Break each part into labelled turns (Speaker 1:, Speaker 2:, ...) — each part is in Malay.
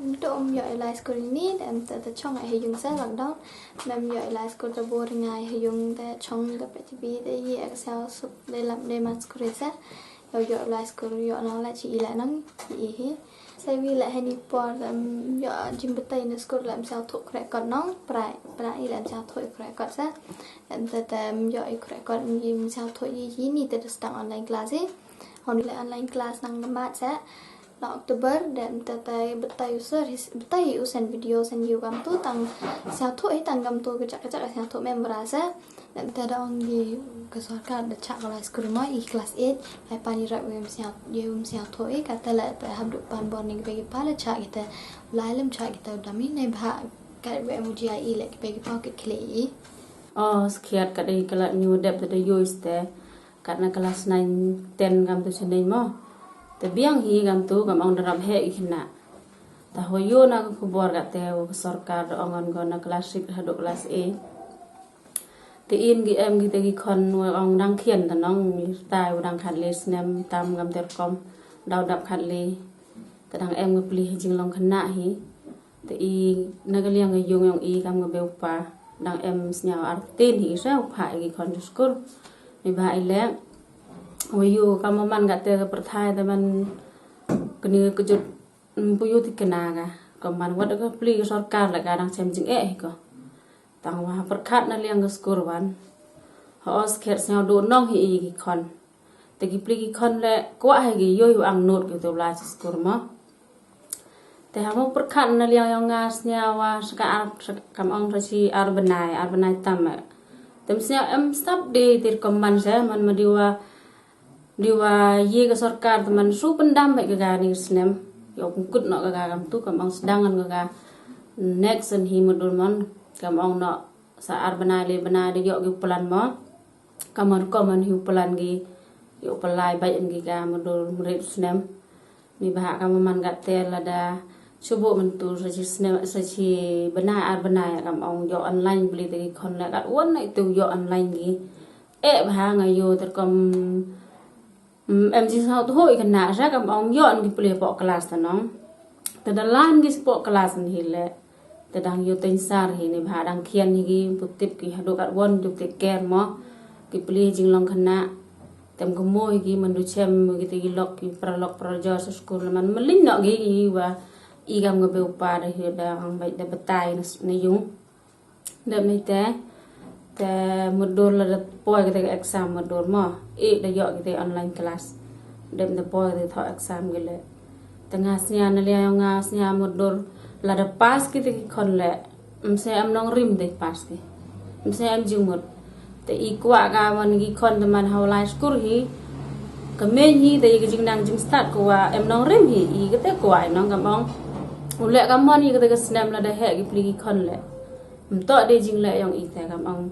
Speaker 1: Dom yo lai school ni dan ta chong ai yung sa lang dong nam yo lai school ta bor ngai yung ta chong ta pe bi de ye excel sup de lam de mas school sa yo lai school yo na la chi la nang chi hi sai vi la hay ni por yo jim betai na school lam sao thuk kre kon nong prai lam sao thuk kre kon sa dan ta yo ai kre kon yim sao thuk yi ni ta start online class hi hon la online class nang ma sa October dan tatai betai usan video san you gam tu tang sao thu ai tang gam tu kecak sao thu mem berasa dan tada ong di kesorkan da chak la school ma I class 8 ai pani rat wem sao thu ai kata la ta habdu pan bon ning bagi pala chak kita lailem chak kita dami nei bha ka wem uji le bagi pa ke klei
Speaker 2: sekiat kadai kala new dep da yoiste karena kelas 9 10 gam tu senai mo Tebiang hi gam tu gam ong daram he ikna. Tahoyo na kubor gat te sarkar ongon gona kelas 6 hadok kelas A. Tiin gi em gi te gi kon ong dang khien ta nong tai dang khat le snem tam gam ter kom daw dap khat le. Ta dang em gi pli jing long khna hi. Te I nagaliang gi yung I gam gi beu pa dang em snyao artin hi sa phai gi kon skul. Ni ba I le Wayu kamu man gak te perthai teman keni kejut puyu tikenaga kaman wad ka pli sarkar la kadang sem jing ko tang wa perkhat na liang skor wan hos kher snau do nong hi gi khon te gi pli gi khon le kwa hai gi yo yu ang not gi to la skor ma te ha mo perkhat na liang yang ngas nya wa ska kam ong ra chi arbanai tam tem sia em stop de tir kaman sa man diwa ye ka sarkar teman su pendam baik ga ni snem yo kut no ga gam tu kam ang sedangan ga next and hi modul mon kam ang no sa arbana le bana de yo gi plan mo kamar hi plan gi yo pelai baik gi ga modul murid snem ni bah kam man ga te la da subo mentu sa snem sa chi bana arbana ya kam ang yo online beli de kon la ga won na itu yo online gi bah nga yo ter kom em chỉ sao thôi cái nã ra cầm ông dọn cái plei bỏ class ta nong ta đã lan cái bỏ class ni le ta đang yo tên sar hi ni bha đang khian ni gi putip ki hado kat won juk te care mo cái plei jing long khana tem ko moi gi man du chem gi te gi lok ki pralok praja sa school man melin no gi wa I gam go be pa da hi da ang bai da batai ni yung da mi te modul la poi ke exam modul mo da yo ke online class dem da poi ke tho exam gele tengah snya na le nga snya modul la da pass ke kon le se am nong rim de pass ke se am jing mod te I kwa ga man gi kon de man how life school hi ka me hi de gi jing nang jing start ko wa em nong rim hi I ke te kwa nong ga bong ule ga mon hi ke te snam la da he gi pli gi kon le to de jing le yong I te ga bong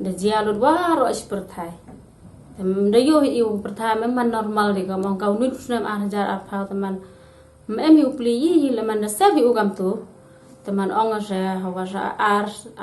Speaker 2: da jia lut wa ro perthai da yo I perthai man normal de ga mong kau nut snam a hajar a phau teman em yu pli yi le man da se vi u gam tu teman ong sa hawa sa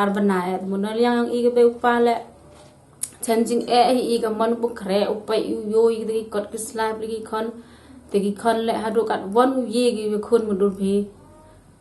Speaker 2: ar banai mun liang I ga be pa le changing I ga man bu khre u pai yo I de kot ki slide li kon te gi kon le hadu kat won u ye gi khun mudul phi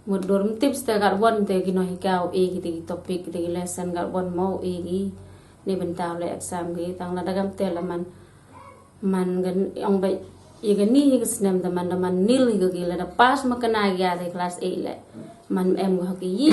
Speaker 2: mudul tips ta kat won te gi no hi kau gi te topic te lesson kat won mo gi ni bentau le exam gi tang la dagam te la man gan ong bai I ga ni gi snem da man nil gi la da pass ma kana ga de class 8 le man em go ki yi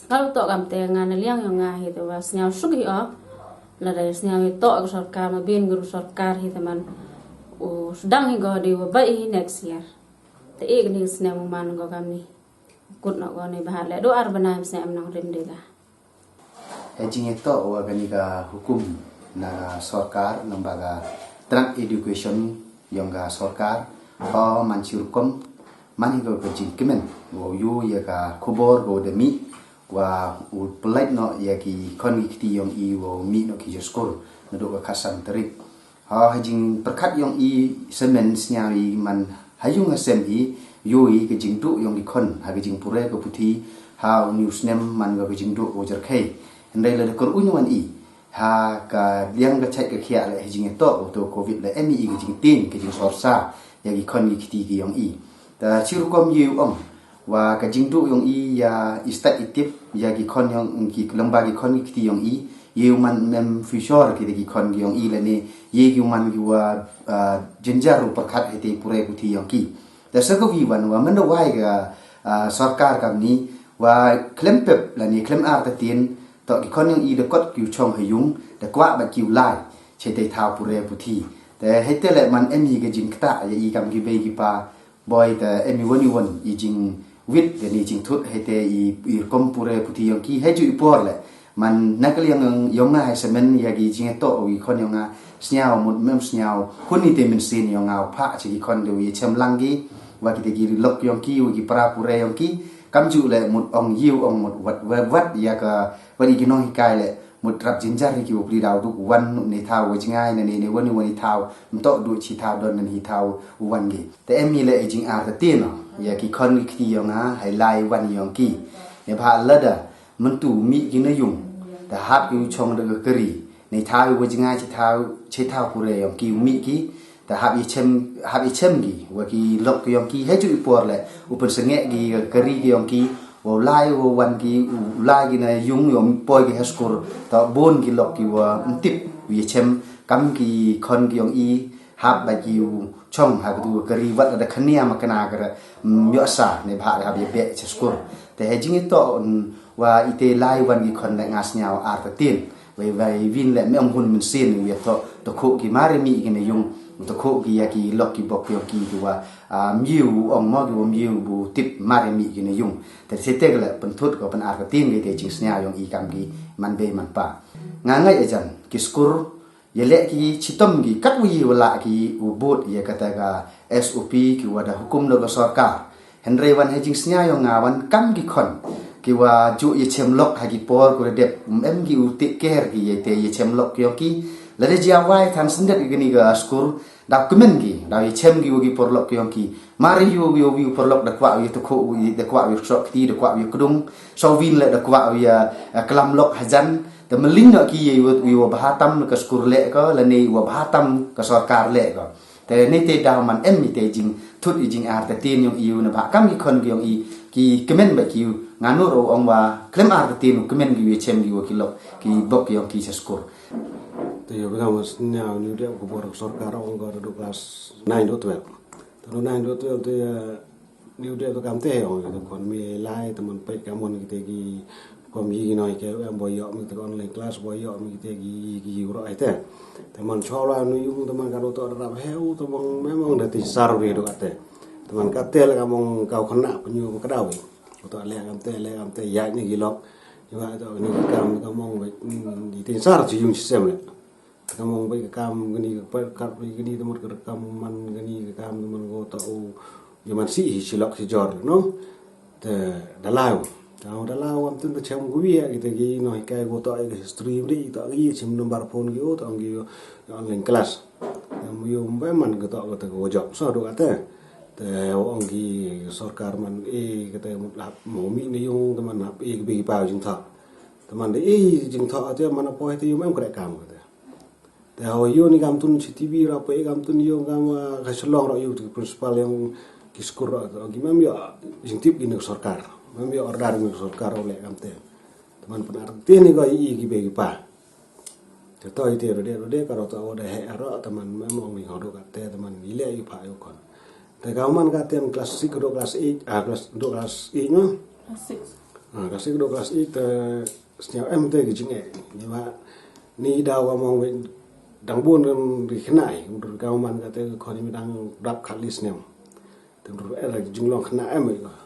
Speaker 2: kalau to gam te nga na liang yo nga hi to wa snyao suk hi la da snyao to ko sarkar ma bin guru sarkar hi teman o sedang hi go de wa bai hi next year te ek ni snem man go gam ni kut no go ni bahar le do arbana snem nang rim de ga
Speaker 3: Ejing itu organika hukum na sarkar lembaga trans education yang ga sarkar ho manci hukum mani go kejing kemen wo yu ya ga kubor go demi wa u pelait no ya ki kon ki yang I wo mi no ki skol no do kasan terik ha hajing perkat yang I semen snyari man hayung asem I yu I kejing tu yang di kon ha kejing pure ko puti ha news nem man go kejing tu o jar kai ndai la kor unyuan I ha ka liang ga chai ka khia le hijing to covid le mi ga jing tin ke jing sorsa ya gi kon gi kiti gi yong I ta chiru kom yu om wa ka jingdu yong i ya istat itip ya gi kon yong ki lamba gi kon ki yong i ye man mem future ki gi kon yong i le ni ye gi man gi wa jinjar ru pakhat ite pure ku ti yong ki da sa ko wi wan wa man da wai ga sarkar kam ni wa klem pep la ni klem ar ta tin to gi kon yong i de kot ki chong hayung da kwa ba ki lai che te thao pure pu thiแต่ให้เตะมันมีก็จริงตาอย่าอีกำกี่ใบกี่ปาบ่อยแต่มีวันอีจริงวิทย์แต่นี่จริงทุดให้เตะอีคอมปูเรพุที่ยองกี้ให้จุยปอร์แหละมันนักเรียนยองง่ายสมัยอย่ากี่จริงโตอีคนยองง่ายสยาวหมดแม่สยาวคนนี้เต็มเป็นซีนยองง่ายพระจะกี่คนเดียวยี่เชมลังกี้ว่ากี่ล็อกยองกี้ว่ากี่ปราปูเรยองกี้กำจุเลยหมดองยิวองหมดวัดอย่าก็วันอีกน้องฮิกายเลยหมดรับจินจาริกิวปลีดาวทุกวันในเท้าว่าจริงง่ายในวันในเท้ามันโตดูชีเท้าโดนในเท้าวันกี่แต่มีเลยจริงอาร์ตตีนเนาะอยากกี่คนกี่ยองง่ายให้ไล่วันยองกี้เนี่ยพาเลิศมันตู่มีกินยุ่งแต่ฮับอยู่ชงเดือกรีในเท้าว่าจริงง่ายชีเท้าผู้เรยองกี้มีกี่แต่ฮับอีเชมกี่ว่ากี่ล็อกยองกี้ให้จุดปวดเลยอุปสรรคกี่กรียองกี้ว่าไล่ว่าวันกี่ไล่กี่ในยุ่งยมปอยกี่ฮัสกูร์ต่อบนกี่ล็อกกี่ว่าติดวิเชมกำกี่คนกี่ยองอีฮับแบบกี่ช่องหากดูกรีวัดada khania makna kara miasa ne bha ha be be cheskur te hejing to wa ite lai wan gi khon la ngas nyao artatin vai vin le me hun min sin wi to khu ki mare mi gi ne yung to khu gi ya ki lok ki bok ki wa miu ong mo gi miu bu tip mare mi gi ne yung te se te la pen thut ko pen artatin gi te jing snya yung i kam gi man be man pa nga ngai ajan ki skur yele ki chitom gi katwi wala ki ubut ya kata ga SOP ki wada hukum lo sarkar henry wan hejing snya yo ngawan kam gi khon ki wa ju ye chemlok ha gi por ko dep em gi uti ker gi ye te ye chemlok yo ki la de ja wai than sindet gi ni ga skur document gi da ye chem gi gi por lok yo ki mari yu por lok da kwa yu to ko da kwa yu sok ti da kwa yu kudung so win le da kwa yu klam lok hajanแต่มันลิงก์เนาะกี่วิวบาตัมกับสกุลเล่ก็และในวิวบาตัมกับสการเล่ก็แต่ในเตดาวมันมีเตจริงทุดจริงอาร์ตตีนยองอิวนะบะก็มีคนยองอีกี่คอมเมนต์แบบกี่งานนู้เราองว่าเคลมอาร์ตตีนคอมเมนต์กี่เชมกี่ว่ากี่ลบกี่บกยองกี่สกุล
Speaker 4: แต่ยังไม่ทำว่าเนี่ยนิวเดียวกูบอกสการองก็ดูคลาส9 to 12ตอน9 to 12ตัวนิวเดียวตัวกำเตะองทุกคนมีไล่แต่มันไปกำมันกี่กี่ก็มีกี่น้อยแค่บ่อยมีแต่ออนไลน์คลาสบ่อยมีแต่กี่อยู่ไรแต่มันชอบแล้วนุ่ยแต่มันการตัวระดับเฮลแต่มันไม่มองได้ติดสารเรียดูกันแต่มันกัดเตะแล้วก็มองเก่าขนาดเป็นอยู่ก็ได้ตัวแรกกำเตะใหญ่นี่กี่ล็อกยังว่าตัวนี้กำก็มองไปติดสารจะยุ่งซิสเต็มเลยก็มองไปกำกันนี่ไปกัดไปกันนี่ทั้งหมดก็กำมันกันนี่กำมันก็ตัวยังมันสี่สิล็อกสิจอดเนาะแต่ดาลาวเอาดาราวันตุนตะเชมกุบีอะกิตะกีน้อยแกกูต่อไอ้ history บริต่อกีชิมนัมบาร์โฟนกีโอต่อกีออนไลน์คลาสยังมีอยู่แบบมันก็ต่อก็ตะกูจับสอดูกันแต่องกีสอการมันก็ตะมันรับหมูมีนิยมแต่มันรับก็บีป่าวจึงท่าแต่มันได้จึงท่าแต่มันเอาไปที่อยู่ไม่กระกำกันแต่เอาอยู่นี่กำตุนชิทีบีเราไปกำตุนอยู่กำว่าขัดฉลองเราอยู่ที่ principal yang kiskur atau gimana yaจึงทิพย์กินสอการmemang order ng sarkar oleh kamte teman penarti ni ko iki bagi pa to ite rode karo to ode he aro teman memang mi hodo kate teman ile yu pa yu kon te kauman kate kelas 6 do kelas 8 kelas 2 kelas 8 no kelas 6 do kelas 8 snya MT gi jinge ni wa ni dawa mong dang bun di khnai ur kauman kate ko ni dang rap khalis nem tendur era jinglong khna em ko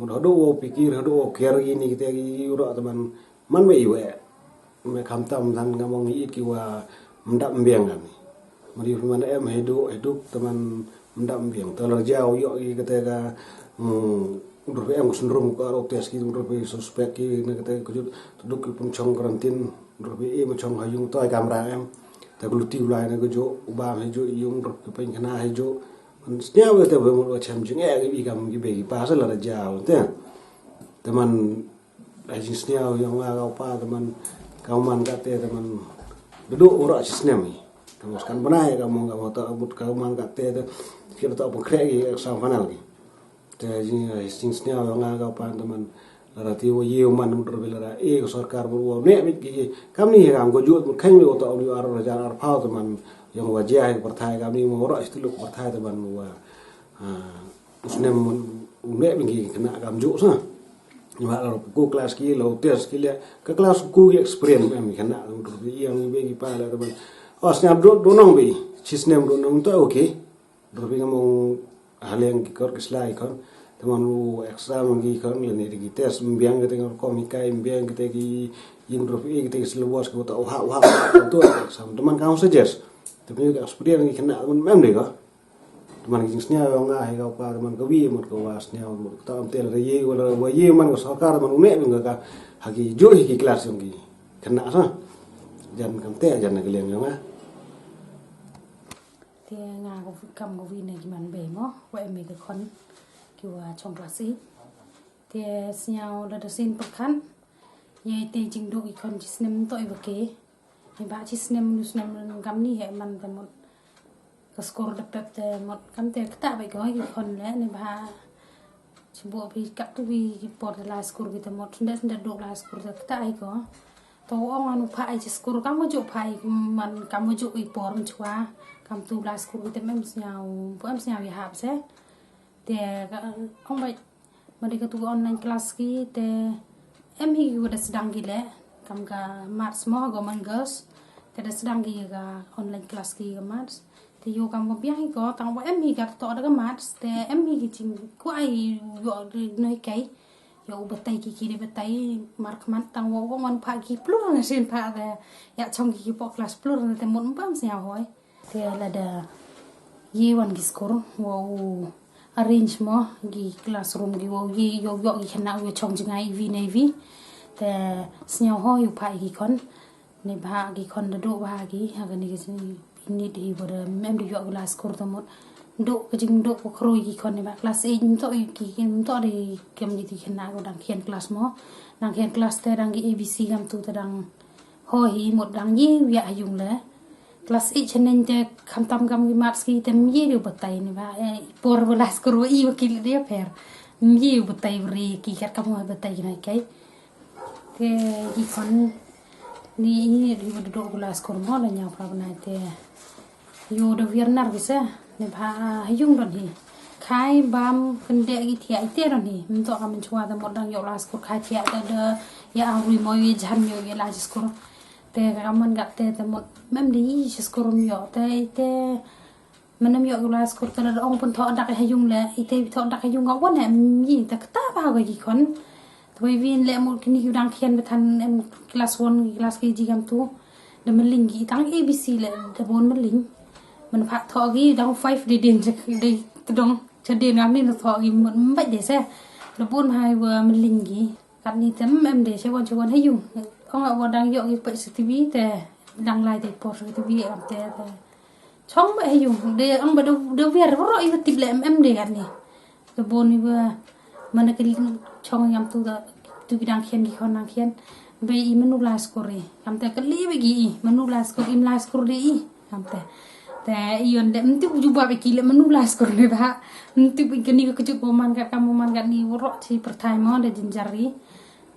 Speaker 4: mun hado pikir hado kher ini kita uro teman man we we me khamtam dan ngamong i ki wa mdak mbiang kan mari man em hidup teman mdak mbiang tolor jauh yo i kita ka udur em sendrom ka ro tes ki udur be suspek ki ne kita kujut duduk pun chong karantin udur be e chong hayung toy kamera em ta gluti ulai ne kujo uba hejo yung ro pe kana hejo setiap kita bermula macam jeng gi kam gi begi pasal la jauh teman ajin setiap yang kau pa teman kauman kate teman duduk ora sistem ni terus kan benai kamu enggak mau tak abut kauman kate kita tak pengkrek gi eksam final gi te sing snya nga ga pan teman lara ti wo yeu man mur belara e sarkar wo ne mit ki kam ni ram go jut khang ni to ni ar raja ar phao teman yang wajah partai kam ni mo ro istiluk partai teman wa usnem ne bingi kena kam ju sa nhưng mà cô class kia lâu test kia là các class cô cái experience em khana untuk yang bagi pada teman oh snap do nong bi cisnem do nong to okay tapi kamu hal yang kikor keslai kan teman lu exam lagi kan leni di tes membiang kita ngor komika membiang kita ki yang profi kita selebos kita tahu hak itu exam teman kamu suggest tapi experience lagi kena mem deh kok teman jenisnya yang ngai kau pa teman kawi mut kau wasnya mut ta amtel ye wala wa ye man ko sarkar man ume nga ka hagi jo higi kelas yang gi kena sa jan kam te jan na geleng nga
Speaker 2: thì nga ko kam ko vi này man be mo wa em cái con kiểu trong class ấy thì nhau là xin bậc khăn ye te jing do i con jisnem to i bake ni ba jisnem gam ni he man ta một cái score đập đập te một cam te ta vậy gói cái con lẽ ni ba chỉ bộ vì cặp tu vì port la score kita một ndet do la score ta ai có to ông anu phai chỉ score kamu jo phai man kamu jo i port chua kam tu la score kita mem nhau ya hap se te ông vậy mà đi cái tu online class ki te em hi udah sedang gile kam ga mats mo go man girls te da sedang gi ga online class ki ga mats te yo kam biang hi ko tang ba em hi ga to da ga mats te em hi ching ko ai yo noi kai yo batai ki de batai mark man tang wo man pha ki plur na sin pha da ya chong ki po class plur na te mon bam sia hoi te la da yi wan gi score wo arrange mo gi classroom gi wo gi yo gi khana yo chong jingai vi nei vi te snya ho yu pai gi kon ne ba gi kon do ba gi ha ga ni gi ni di bo da mem di yo class kur to mot do ga jing do ko kroi gi kon ne ba class 8 to gi to di kem gi ti khana go dang khen class mo dang khen class te dang gi abc gam tu te dang ho hi một dang yi ya yung le kelas I chenen te kam tam gam gi mats ki tem ye do batai ni ba por velas kru I wakil dia per ye batai ri ki kat kam batai nai kai te gi kon ni ri do velas kru mo la nya pra na te yo do viernar bisa ne ba hayung don hi khai bam kende gi thia ite don hi mto kam chua da modang yo las kru khai thia da ya ri mo ye jan yo ye la jis kru te kaman gat te mot mem di skorum yo te manam yo gula skor te da ong pun tho dak hayung le ite tho dak hayung ga won em yi ta ta ba ga gi kon toi vin le mo kini yu dang khen be than em class 1 class kg gam tu da man ling gi tang abc le da bon man ling man pha tho gi dang 5 de din de dong cha de ngam ni tho gi man bai de se da bon hai wa man ling gi kat ni tem em de che won hayung ông ạ đang dọn cái bệnh sự tivi te đăng lại để post cái tivi em te chong vậy dùng để ông bắt đầu việc rồi rồi tìm lại em để gạt nè cái bồn này vừa mà nó cái chong em tu cái đang khen cái con đang khen về im nu la score em te cái lý về gì mà nu la score im la score đi em te ion để em tu juga về kilo mà nu la score này ba tu cái này cái chút man gạt ni rồi thì pertai mau ada jinjari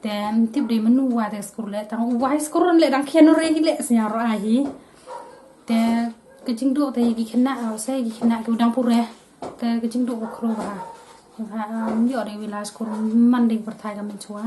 Speaker 2: tem tip de menu wa de skurle tang wa skurun le dang khen re le snya ro a hi te ke jing do te gi khna au se gi khna ku dang pure te ke jing do ko kro ba ha yo de village kur man de perthai ga men chua